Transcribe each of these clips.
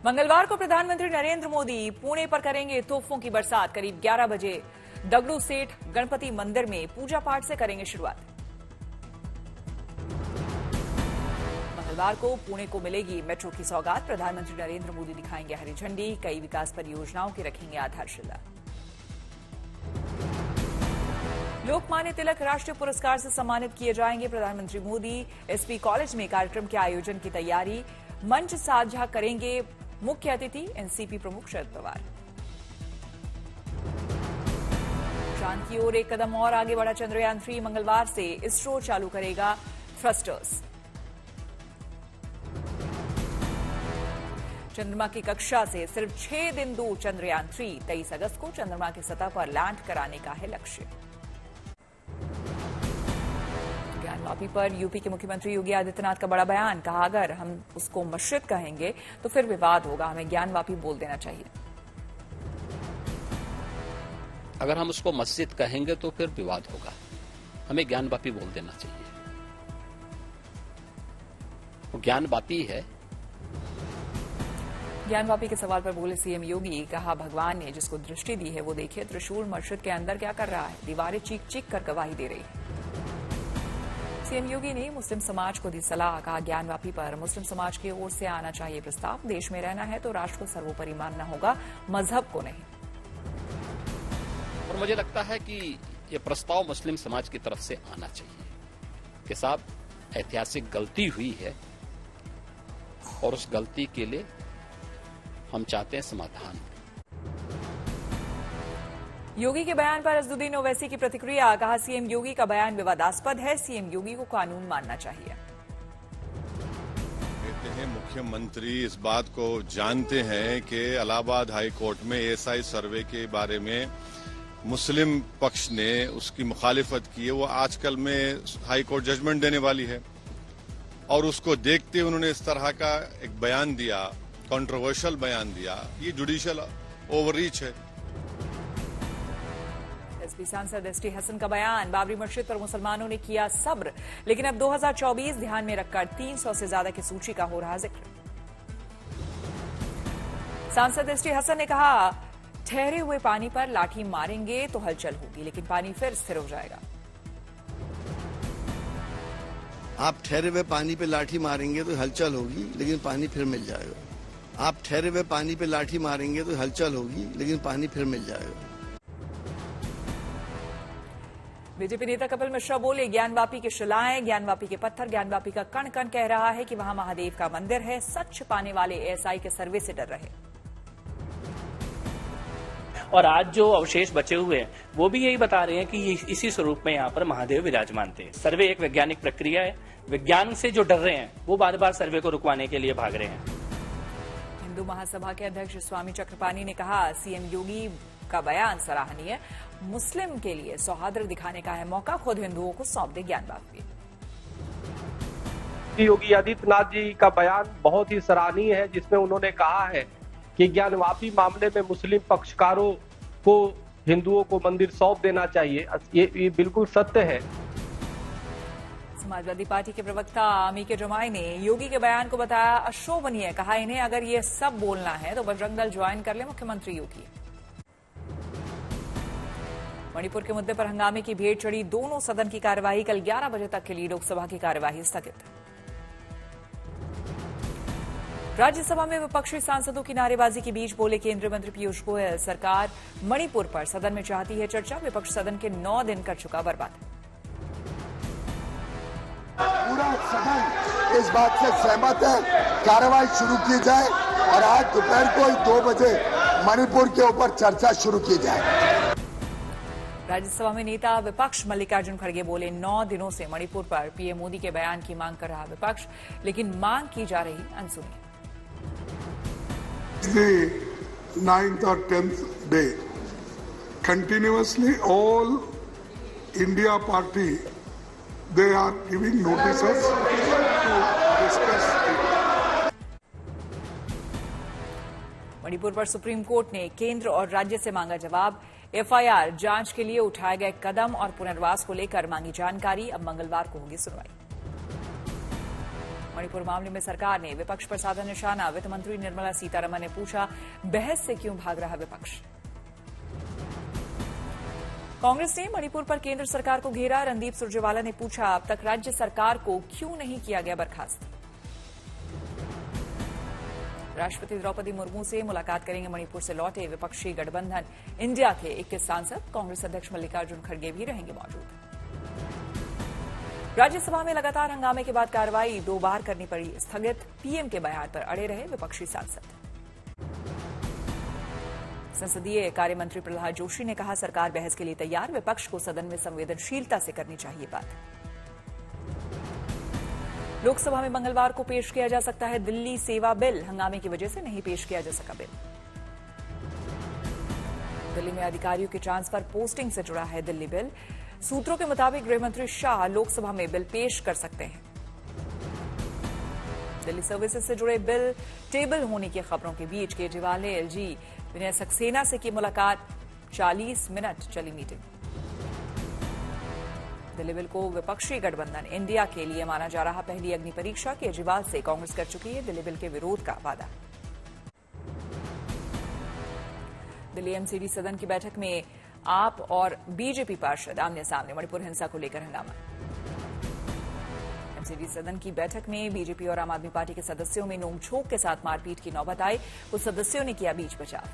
मंगलवार को प्रधानमंत्री नरेंद्र मोदी पुणे पर करेंगे तोहफों की बरसात। करीब 11 बजे डब्ल्यू सेठ गणपति मंदिर में पूजा पाठ से करेंगे शुरुआत। मंगलवार को पुणे को मिलेगी मेट्रो की सौगात। प्रधानमंत्री नरेंद्र मोदी दिखाएंगे हरी झंडी। कई विकास परियोजनाओं की रखेंगे आधारशिला। लोकमान्य तिलक राष्ट्रीय पुरस्कार से सम्मानित किए जाएंगे प्रधानमंत्री मोदी। एसपी कॉलेज में कार्यक्रम के आयोजन की तैयारी। मंच साझा करेंगे मुख्य अतिथि एनसीपी प्रमुख शरद पवार। चांद की ओर एक कदम और आगे बढ़ा चंद्रयान 3। मंगलवार से इसरो चालू करेगा थ्रस्टर्स। चंद्रमा की कक्षा से सिर्फ 6 दिन दूर चंद्रयान 3। 23 अगस्त को चंद्रमा की सतह पर लैंड कराने का है लक्ष्य। ज्ञानवापी पर यूपी के मुख्यमंत्री योगी आदित्यनाथ का बड़ा बयान। कहा, अगर हम उसको मस्जिद कहेंगे तो फिर विवाद होगा, हमें ज्ञानवापी बोल देना चाहिए। अगर हम उसको मस्जिद कहेंगे तो फिर विवाद होगा, हमें ज्ञानवापी बोल देना चाहिए। वो ज्ञानवापी है। ज्ञानवापी के सवाल पर बोले सीएम योगी। कहा, भगवान ने जिसको दृष्टि दी है वो देखिए त्रिशूल मस्जिद के अंदर क्या कर रहा है। दीवारें चीख चीख कर गवाही दे रही है। सीएम योगी ने मुस्लिम समाज को दी सलाह। कहा, ज्ञानवापी पर मुस्लिम समाज की ओर से आना चाहिए प्रस्ताव। देश में रहना है तो राष्ट्र को सर्वोपरि मानना होगा, मजहब को नहीं। और मुझे लगता है कि ये प्रस्ताव मुस्लिम समाज की तरफ से आना चाहिए कि साहब ऐतिहासिक गलती हुई है और उस गलती के लिए हम चाहते हैं समाधान। योगी के बयान पर असदुद्दीन ओवैसी की प्रतिक्रिया। कहा, सीएम योगी का बयान विवादास्पद है, सीएम योगी को कानून मानना चाहिए। कहते हैं मुख्यमंत्री इस बात को जानते हैं कि इलाहाबाद हाई कोर्ट में एएसआई सर्वे के बारे में मुस्लिम पक्ष ने उसकी मुखालिफत की है। वो आजकल में हाई कोर्ट जजमेंट देने वाली है और उसको देखते उन्होंने इस तरह का एक बयान दिया, कंट्रोवर्शियल बयान दिया। ये जुडिशियल ओवररीच है। एसपी सांसद एसटी हसन का बयान। बाबरी मस्जिद पर मुसलमानों ने किया सब्र, लेकिन अब 2024 ध्यान में रखकर 300 से ज्यादा की सूची का हो रहा जिक्र। सांसद एसटी हसन ने कहा, ठहरे हुए पानी पर लाठी मारेंगे तो हलचल होगी, लेकिन पानी फिर स्थिर हो जाएगा। आप ठहरे हुए पानी पे लाठी मारेंगे तो हलचल होगी, लेकिन पानी फिर मिल जाएगा। आप ठहरे हुए पानी पे लाठी मारेंगे तो हलचल होगी, लेकिन पानी फिर मिल जाएगा। बीजेपी नेता कपिल मिश्रा बोले, ज्ञानवापी की शिलाएं, ज्ञानवापी के पत्थर, ज्ञानवापी का कण कण कह रहा है कि वहां महादेव का मंदिर है। सच पाने वाले एएसआई के सर्वे से डर रहे। और आज जो अवशेष बचे हुए हैं वो भी यही बता रहे हैं कि ये इसी स्वरूप में यहाँ पर महादेव विराजमान थे। सर्वे एक वैज्ञानिक प्रक्रिया है। विज्ञान से जो डर रहे हैं वो बार बार सर्वे को रुकवाने के लिए भाग रहे हैं। हिंदू महासभा के अध्यक्ष स्वामी चक्रपाणी ने कहा, सीएम योगी का बयान सराहनीय। मुस्लिम के लिए सौहार्द दिखाने का है मौका, खुद हिंदुओं को सौंप दे ज्ञानवापी। योगी आदित्यनाथ जी का बयान बहुत ही सराहनीय है, जिसमें उन्होंने कहा है कि ज्ञानवापी मामले में मुस्लिम पक्षकारों को हिंदुओं को मंदिर सौंप देना चाहिए। ये बिल्कुल सत्य है। समाजवादी पार्टी के प्रवक्ता अमीके जमाई ने योगी के बयान को बताया अशोभनीय। कहा, इन्हें अगर ये सब बोलना है तो बजरंग दल ज्वाइन कर ले मुख्यमंत्री योगी। मणिपुर के मुद्दे पर हंगामे की भेंट चढ़ी दोनों सदन की कार्यवाही। कल 11 बजे तक के लिए लोकसभा की कार्यवाही स्थगित। राज्यसभा में विपक्षी सांसदों की नारेबाजी के बीच बोले केंद्रीय मंत्री पीयूष गोयल, सरकार मणिपुर पर सदन में चाहती है चर्चा। विपक्ष सदन के 9 दिन कर चुका बर्बाद। पूरा सदन इस बात से सहमत है कार्रवाई शुरू की जाए और आज दोपहर को 2 बजे मणिपुर के ऊपर चर्चा शुरू की जाए। राज्यसभा में नेता विपक्ष मल्लिकार्जुन खड़गे बोले, 9 दिनों से मणिपुर पर पीएम मोदी के बयान की मांग कर रहा विपक्ष, लेकिन मांग की जा रही अनसुनी। The 9th or 10th day, continuously all India party, they are giving notices to discuss it. Manipur पर सुप्रीम कोर्ट ने केंद्र और राज्य से मांगा जवाब। एफआईआर जांच के लिए उठाए गए कदम और पुनर्वास को लेकर मांगी जानकारी। अब मंगलवार को होगी सुनवाई। मणिपुर मामले में सरकार ने विपक्ष पर साधा निशाना। वित्त मंत्री निर्मला सीतारमण ने पूछा, बहस से क्यों भाग रहा विपक्ष। कांग्रेस ने मणिपुर पर केंद्र सरकार को घेरा। रणदीप सुरजेवाला ने पूछा, अब तक राज्य सरकार को क्यों नहीं किया गया बर्खास्त। राष्ट्रपति द्रौपदी मुर्मू से मुलाकात करेंगे मणिपुर से लौटे विपक्षी गठबंधन इंडिया के 21 सांसद। कांग्रेस अध्यक्ष मल्लिकार्जुन खड़गे भी रहेंगे मौजूद। राज्यसभा में लगातार हंगामे के बाद कार्रवाई 2 बार करनी पड़ी स्थगित। पीएम के बयान पर अड़े रहे विपक्षी सांसद। संसदीय कार्य मंत्री प्रहलाद जोशी ने कहा, सरकार बहस के लिए तैयार। विपक्ष को सदन में संवेदनशीलता से करनी चाहिए बात। लोकसभा में मंगलवार को पेश किया जा सकता है दिल्ली सेवा बिल। हंगामे की वजह से नहीं पेश किया जा सका बिल। दिल्ली में अधिकारियों के ट्रांसफर पोस्टिंग से जुड़ा है दिल्ली बिल। सूत्रों के मुताबिक गृहमंत्री शाह लोकसभा में बिल पेश कर सकते हैं। दिल्ली सर्विसेज से जुड़े बिल टेबल होने की खबरों के बीच केजरीवाल ने एलजी विनय सक्सेना से की मुलाकात। 40 मिनट चली मीटिंग। दिल्ली बिल को विपक्षी गठबंधन इंडिया के लिए माना जा रहा पहली अग्नि परीक्षा। केजरीवाल से कांग्रेस कर चुकी है दिल्ली बिल के विरोध का वादा। दिल्ली एमसीडी सदन की बैठक में आप और बीजेपी पार्षद आमने सामने। मणिपुर हिंसा को लेकर हंगामा। एमसीडी सदन की बैठक में बीजेपी और आम आदमी पार्टी के सदस्यों में नोकझोंक के साथ मारपीट की नौबत आई। कुछ सदस्यों ने किया बीच बचाव।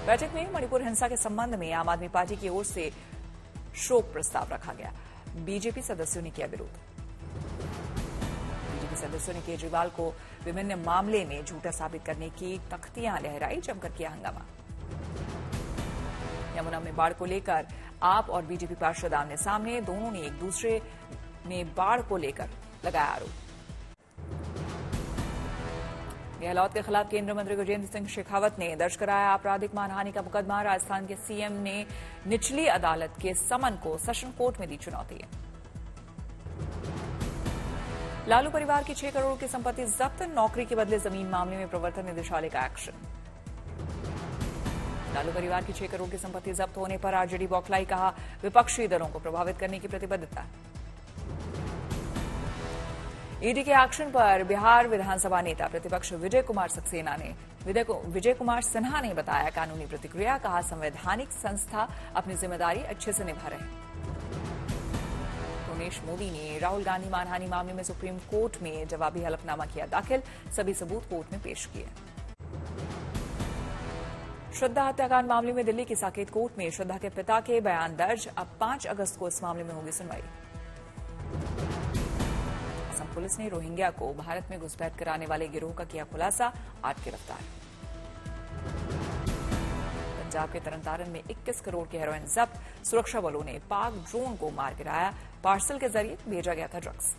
बैठक में मणिपुर हिंसा के संबंध में आम आदमी पार्टी की ओर से शोक प्रस्ताव रखा गया। बीजेपी सदस्यों ने किया विरोध। बीजेपी सदस्यों ने केजरीवाल को विभिन्न मामले में झूठा साबित करने की तख्तियां लहराई। जमकर किया हंगामा। यमुना में बाढ़ को लेकर आप और बीजेपी पार्षद आमने सामने। दोनों ने एक दूसरे में बाढ़ को लेकर लगाया आरोप। गहलोत के खिलाफ केंद्रीय मंत्री गजेंद्र सिंह शेखावत ने दर्ज कराया आपराधिक मानहानि का मुकदमा। राजस्थान के सीएम ने निचली अदालत के समन को सेशन कोर्ट में दी चुनौती। लालू परिवार की 6 करोड़ की संपत्ति जब्त। नौकरी के बदले जमीन मामले में प्रवर्तन निदेशालय का एक्शन। लालू परिवार की 6 करोड़ की संपत्ति जब्त होने पर आरजेडी बौखलाई। कहा, विपक्षी दलों को प्रभावित करने की प्रतिबद्धता। ईडी के एक्शन पर बिहार विधानसभा नेता प्रतिपक्ष विजय कुमार सिन्हा ने बताया कानूनी प्रतिक्रिया। कहा, संवैधानिक संस्था अपनी जिम्मेदारी अच्छे से निभा रहे। दिनेश मोदी ने राहुल गांधी मानहानि मामले में सुप्रीम कोर्ट में जवाबी हलफनामा किया दाखिल। सभी सबूत कोर्ट में पेश किए। श्रद्धा हत्याकांड मामले में दिल्ली की साकेत कोर्ट में श्रद्धा के पिता के बयान दर्ज। अब 5 अगस्त को इस मामले में होगी सुनवाई। पुलिस ने रोहिंग्या को भारत में घुसपैठ कराने वाले गिरोह का किया खुलासा। 8 गिरफ्तार। पंजाब के तरनतारन में 21 करोड़ की हेरोइन जब्त। सुरक्षा बलों ने पाक ड्रोन को मार गिराया। पार्सल के जरिए भेजा गया था ड्रग्स।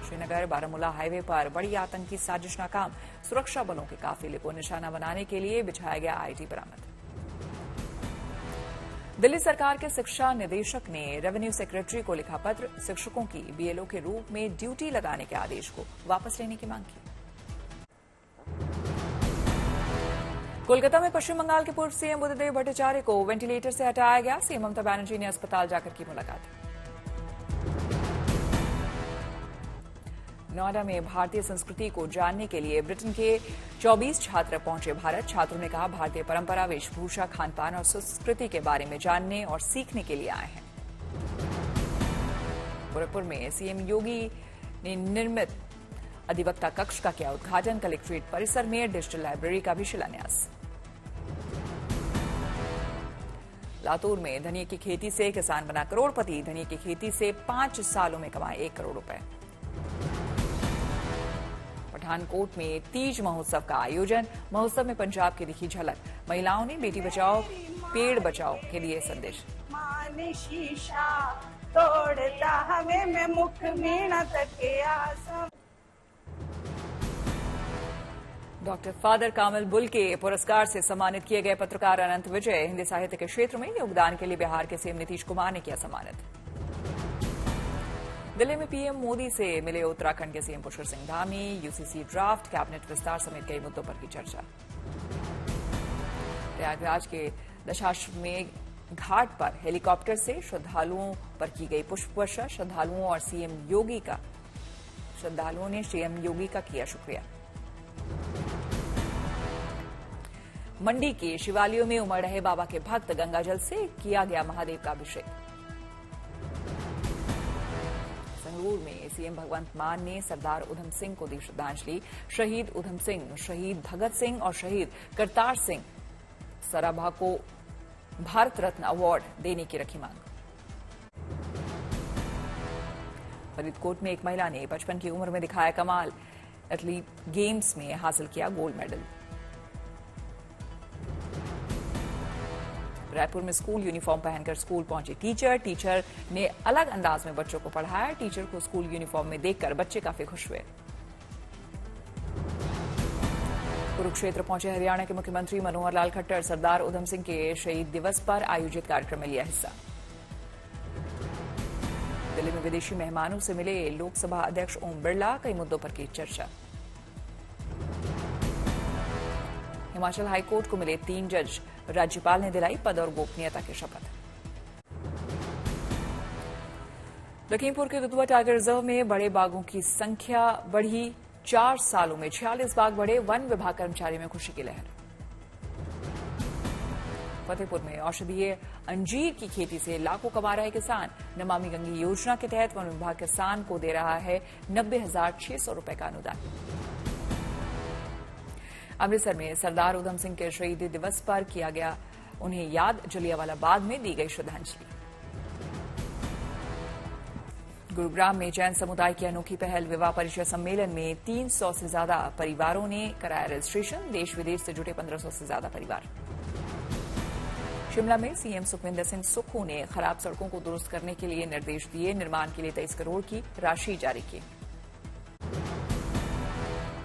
श्रीनगर बारामूला हाईवे पर बड़ी आतंकी साजिश नाकाम। सुरक्षा बलों के काफिले को निशाना बनाने के लिए बिछाया गया आईटी बरामद। दिल्ली सरकार के शिक्षा निदेशक ने रेवेन्यू सेक्रेटरी को लिखा पत्र। शिक्षकों की बीएलओ के रूप में ड्यूटी लगाने के आदेश को वापस लेने की मांग की। कोलकाता में पश्चिम बंगाल के पूर्व सीएम बुद्धदेव भट्टाचार्य को वेंटिलेटर से हटाया गया। सीएम ममता बनर्जी ने अस्पताल जाकर की मुलाकात। नोएडा में भारतीय संस्कृति को जानने के लिए ब्रिटेन के 24 छात्र पहुंचे भारत। छात्रों ने कहा, भारतीय परंपरा, वेशभूषा, खानपान और संस्कृति के बारे में जानने और सीखने के लिए आए हैं। गोरखपुर में सीएम योगी ने निर्मित अधिवक्ता कक्ष का किया उद्घाटन। कलेक्ट्रेट परिसर में डिजिटल लाइब्रेरी का भी शिलान्यास। लातूर में धनिये की खेती से किसान बना करोड़पति। धनिये की खेती से 5 सालों में कमाए 1 करोड़ रुपए। पठानकोट में तीज महोत्सव का आयोजन। महोत्सव में पंजाब की दिखी झलक। महिलाओं ने बेटी बचाओ पेड़ बचाओ के लिए संदेश। शीशा तोड़ता हमें में मुख मीणा तके आसम। डॉक्टर फादर कामल बुल के पुरस्कार से सम्मानित किए गए पत्रकार अनंत विजय। हिंदी साहित्य के क्षेत्र में योगदान के लिए बिहार के सीएम नीतीश कुमार ने किया सम्मानित। दिल्ली में पीएम मोदी से मिले उत्तराखंड के CM Pushkar Singh Dhami. UCC draft, cabinet विस्तार समेत कई मुद्दों पर की चर्चा। प्रयागराज के दशाश्वमेध घाट पर हेलीकॉप्टर से श्रद्धालुओं पर की गई पुष्प वर्षा। श्रद्धालुओं ने सीएम योगी का किया शुक्रिया। मंडी के शिवालयों में उमड़ रहे बाबा के भक्त, गंगाजल से किया गया महादेव का अभिषेक। संगरूर में सीएम भगवंत मान ने सरदार उधम सिंह को दी श्रद्धांजलि। शहीद उधम सिंह, शहीद भगत सिंह और शहीद करतार सिंह सराभा को भारत रत्न अवार्ड देने की रखी मांग। फरीदकोट में एक महिला ने 55 की उम्र में दिखाया कमाल, एथलीट गेम्स में हासिल किया गोल्ड मेडल। रायपुर में स्कूल यूनिफॉर्म पहनकर स्कूल पहुंचे टीचर ने अलग अंदाज में बच्चों को पढ़ाया। टीचर को स्कूल यूनिफॉर्म में देखकर बच्चे काफी खुश हुए। कुरुक्षेत्र पहुंचे हरियाणा के मुख्यमंत्री मनोहर लाल खट्टर, सरदार उधम सिंह के शहीद दिवस पर आयोजित कार्यक्रम में लिया हिस्सा। दिल्ली में विदेशी मेहमानों से मिले लोकसभा अध्यक्ष ओम बिरला, कई मुद्दों पर की चर्चा। हिमाचल हाईकोर्ट को मिले 3 जज, राज्यपाल ने दिलाई पद और गोपनीयता की शपथ। लखीमपुर के दुधवा टाइगर रिजर्व में बड़े बाघों की संख्या बढ़ी, 4 सालों में 46 बाघ बढ़े, वन विभाग कर्मचारी में खुशी की लहर। फतेहपुर में औषधीय अंजीर की खेती से लाखों कमा रहे किसान। नमामि गंगे योजना के तहत वन विभाग किसान को दे रहा है 90,600 रुपए का अनुदान। अमृतसर में सरदार उधम सिंह के शहीदी दिवस पर किया गया उन्हें याद, जलियांवाला बाग में दी गई श्रद्धांजलि। गुरुग्राम में जैन समुदाय की अनोखी पहल, विवाह परिचय सम्मेलन में 300 से ज्यादा परिवारों ने कराया रजिस्ट्रेशन, देश विदेश से जुटे 1500 से ज्यादा परिवार। शिमला में सीएम सुखविंदर सिंह सुक्खू ने खराब सड़कों को दुरुस्त करने के लिए निर्देश दिए, निर्माण के लिए 23 करोड़ की राशि जारी की।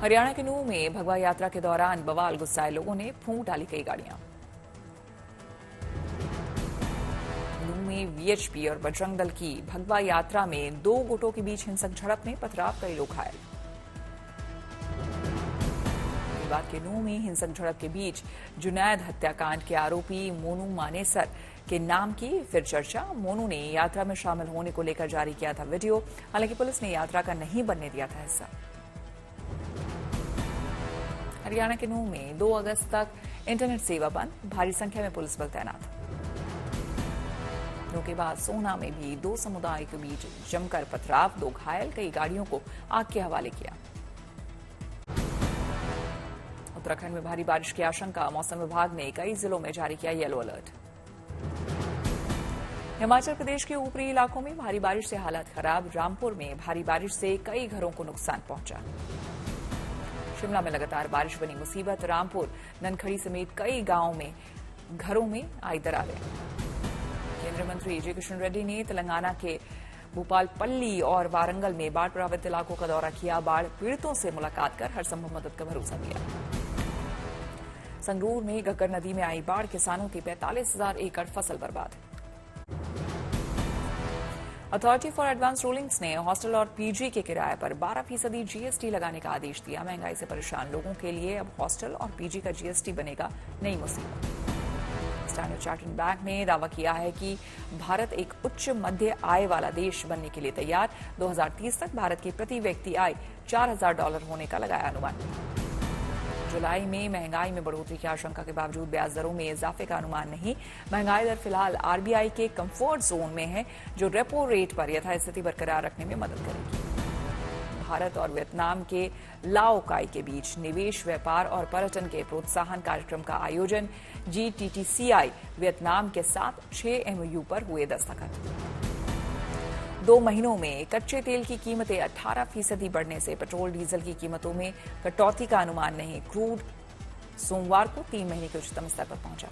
हरियाणा के नूंह में भगवा यात्रा के दौरान बवाल, गुस्साए लोगों ने फूंक डाली कई गाड़ियां। नूंह में वीएचपी और बजरंग दल की भगवा यात्रा में 2 गुटों के बीच हिंसक झड़प में पथराव, कई लोग घायल। बात के नूंह में हिंसक झड़प के बीच जुनैद हत्याकांड के आरोपी मोनू मानेसर के नाम की फिर चर्चा। मोनू ने यात्रा में शामिल होने को लेकर जारी किया था वीडियो, हालांकि पुलिस ने यात्रा का नहीं बनने दिया था हिस्सा। हरियाणा के नूंह में 2 अगस्त तक इंटरनेट सेवा बंद, भारी संख्या में पुलिस बल तैनात। के बाद सोहना में भी 2 समुदाय के बीच जमकर पथराव, 2 घायल, कई गाड़ियों को आग के हवाले किया। उत्तराखंड में भारी बारिश की आशंका, मौसम विभाग ने कई जिलों में जारी किया येलो अलर्ट। हिमाचल प्रदेश के ऊपरी इलाकों में भारी बारिश से हालत खराब, रामपुर में भारी बारिश से कई घरों को नुकसान पहुंचा। शिमला में लगातार बारिश बनी मुसीबत, रामपुर, ननखड़ी समेत कई गांवों में घरों में आई दरारें। केंद्रीय मंत्री जे किशन रेड्डी ने तेलंगाना के भूपालपल्ली और वारंगल में बाढ़ प्रभावित इलाकों का दौरा किया, बाढ़ पीड़ितों से मुलाकात कर हर संभव मदद का भरोसा दिया। संगरूर में घग्गर नदी में आई बाढ़, किसानों की 45,000 एकड़ फसल बर्बाद। अथॉरिटी फॉर एडवांस रूलिंग्स ने हॉस्टल और पीजी के किराए पर 12% जीएसटी लगाने का आदेश दिया। महंगाई से परेशान लोगों के लिए अब हॉस्टल और पीजी का जीएसटी बनेगा नई मुसीबत। स्टैंडर्ड चार्टर्ड बैंक ने दावा किया है कि भारत एक उच्च मध्य आय वाला देश बनने के लिए तैयार। 2030 तक भारत की प्रति व्यक्ति आय $4,000 होने का लगाया अनुमान। जुलाई में महंगाई में बढ़ोतरी की आशंका के बावजूद ब्याज दरों में इजाफे का अनुमान नहीं। महंगाई दर फिलहाल आरबीआई के कंफर्ट जोन में है, जो रेपो रेट पर यथास्थिति बरकरार रखने में मदद करेगी। भारत और वियतनाम के लाओकाई के बीच निवेश, व्यापार और पर्यटन के प्रोत्साहन कार्यक्रम का आयोजन। GTTCI वियतनाम के साथ 6 MOU पर हुए दस्तखत। 2 महीनों में कच्चे तेल की कीमतें 18% बढ़ने से पेट्रोल डीजल की कीमतों में कटौती का अनुमान नहीं। क्रूड सोमवार को 3 महीने के उच्चतम स्तर पर पहुंचा।